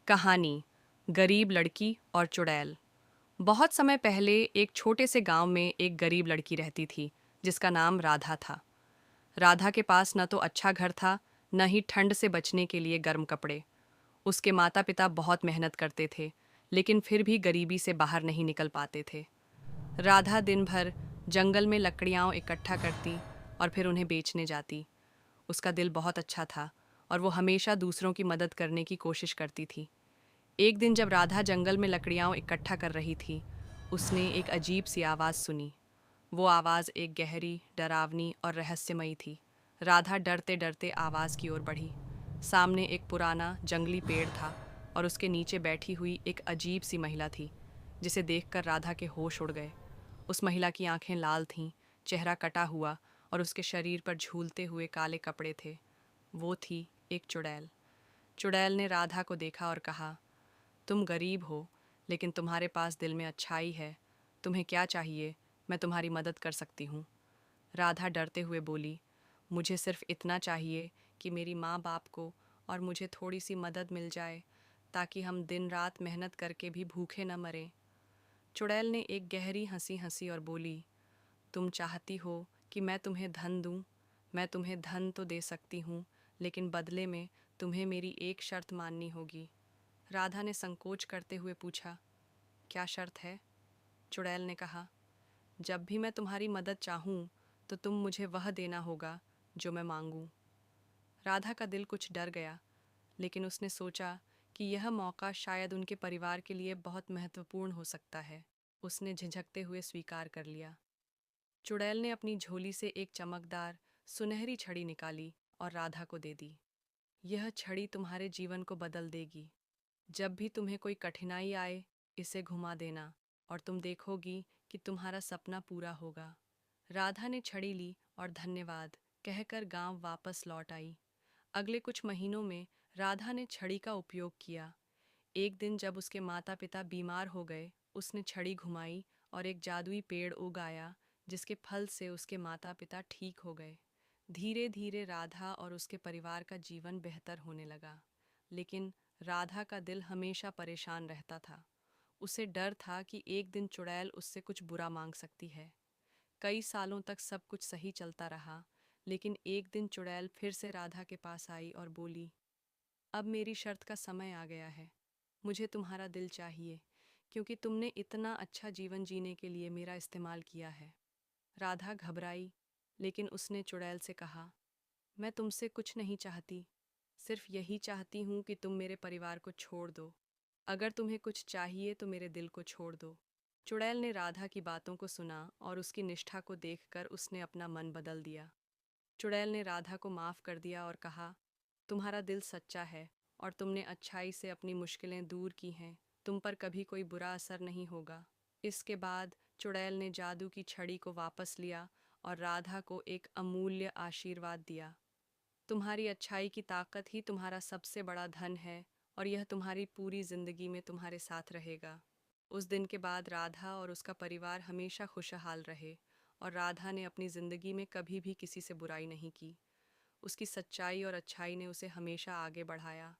कहानी गरीब लड़की और चुड़ैल। बहुत समय पहले एक छोटे से गांव में एक गरीब लड़की रहती थी जिसका नाम राधा था। राधा के पास न तो अच्छा घर था, न ही ठंड से बचने के लिए गर्म कपड़े। उसके माता पिता बहुत मेहनत करते थे, लेकिन फिर भी गरीबी से बाहर नहीं निकल पाते थे। राधा दिन भर जंगल में लकड़ियाँ इकट्ठा करती और फिर उन्हें बेचने जाती। उसका दिल बहुत अच्छा था और वो हमेशा दूसरों की मदद करने की कोशिश करती थी। एक दिन जब राधा जंगल में लकड़ियाँ इकट्ठा कर रही थी, उसने एक अजीब सी आवाज़ सुनी। वो आवाज़ एक गहरी, डरावनी और रहस्यमयी थी। राधा डरते डरते आवाज़ की ओर बढ़ी। सामने एक पुराना जंगली पेड़ था और उसके नीचे बैठी हुई एक अजीब सी महिला थी, जिसे देखकर राधा के होश उड़ गए। उस महिला की आंखें लाल थीं, चेहरा कटा हुआ और उसके शरीर पर झूलते हुए काले कपड़े थे। वो थी एक चुड़ैल। चुड़ैल ने राधा को देखा और कहा, तुम गरीब हो, लेकिन तुम्हारे पास दिल में अच्छाई है। तुम्हें क्या चाहिए? मैं तुम्हारी मदद कर सकती हूँ। राधा डरते हुए बोली, मुझे सिर्फ इतना चाहिए कि मेरी माँ बाप को और मुझे थोड़ी सी मदद मिल जाए, ताकि हम दिन रात मेहनत करके भी भूखे न मरें। चुड़ैल ने एक गहरी हंसी हंसी और बोली, तुम चाहती हो कि मैं तुम्हें धन दूँ? मैं तुम्हें धन तो दे सकती हूँ, लेकिन बदले में तुम्हें मेरी एक शर्त माननी होगी। राधा ने संकोच करते हुए पूछा, क्या शर्त है? चुड़ैल ने कहा, जब भी मैं तुम्हारी मदद चाहूँ तो तुम मुझे वह देना होगा जो मैं मांगूँ। राधा का दिल कुछ डर गया, लेकिन उसने सोचा कि यह मौका शायद उनके परिवार के लिए बहुत महत्वपूर्ण हो सकता है। उसने झिझकते हुए स्वीकार कर लिया। चुड़ैल ने अपनी झोली से एक चमकदार, सुनहरी छड़ी निकाली और राधा को दे दी। यह छड़ी तुम्हारे जीवन को बदल देगी। जब भी तुम्हें कोई कठिनाई आए, इसे घुमा देना और तुम देखोगी कि तुम्हारा सपना पूरा होगा। राधा ने छड़ी ली और धन्यवाद कहकर गांव वापस लौट आई। अगले कुछ महीनों में राधा ने छड़ी का उपयोग किया। एक दिन जब उसके माता पिता बीमार हो गए, उसने छड़ी घुमाई और एक जादुई पेड़ उग आया, जिसके फल से उसके माता पिता ठीक हो गए। धीरे धीरे राधा और उसके परिवार का जीवन बेहतर होने लगा। लेकिन राधा का दिल हमेशा परेशान रहता था। उसे डर था कि एक दिन चुड़ैल उससे कुछ बुरा मांग सकती है। कई सालों तक सब कुछ सही चलता रहा, लेकिन एक दिन चुड़ैल फिर से राधा के पास आई और बोली, अब मेरी शर्त का समय आ गया है। मुझे तुम्हारा दिल चाहिए, क्योंकि तुमने इतना अच्छा जीवन जीने के लिए मेरा इस्तेमाल किया है। राधा घबराई, लेकिन उसने चुड़ैल से कहा, मैं तुमसे कुछ नहीं चाहती, सिर्फ यही चाहती हूँ कि तुम मेरे परिवार को छोड़ दो। अगर तुम्हें कुछ चाहिए तो मेरे दिल को छोड़ दो। चुड़ैल ने राधा की बातों को सुना और उसकी निष्ठा को देखकर उसने अपना मन बदल दिया। चुड़ैल ने राधा को माफ़ कर दिया और कहा, तुम्हारा दिल सच्चा है और तुमने अच्छाई से अपनी मुश्किलें दूर की हैं। तुम पर कभी कोई बुरा असर नहीं होगा। इसके बाद चुड़ैल ने जादू की छड़ी को वापस लिया और राधा को एक अमूल्य आशीर्वाद दिया। तुम्हारी अच्छाई की ताकत ही तुम्हारा सबसे बड़ा धन है और यह तुम्हारी पूरी जिंदगी में तुम्हारे साथ रहेगा। उस दिन के बाद राधा और उसका परिवार हमेशा खुशहाल रहे और राधा ने अपनी जिंदगी में कभी भी किसी से बुराई नहीं की। उसकी सच्चाई और अच्छाई ने उसे हमेशा आगे बढ़ाया।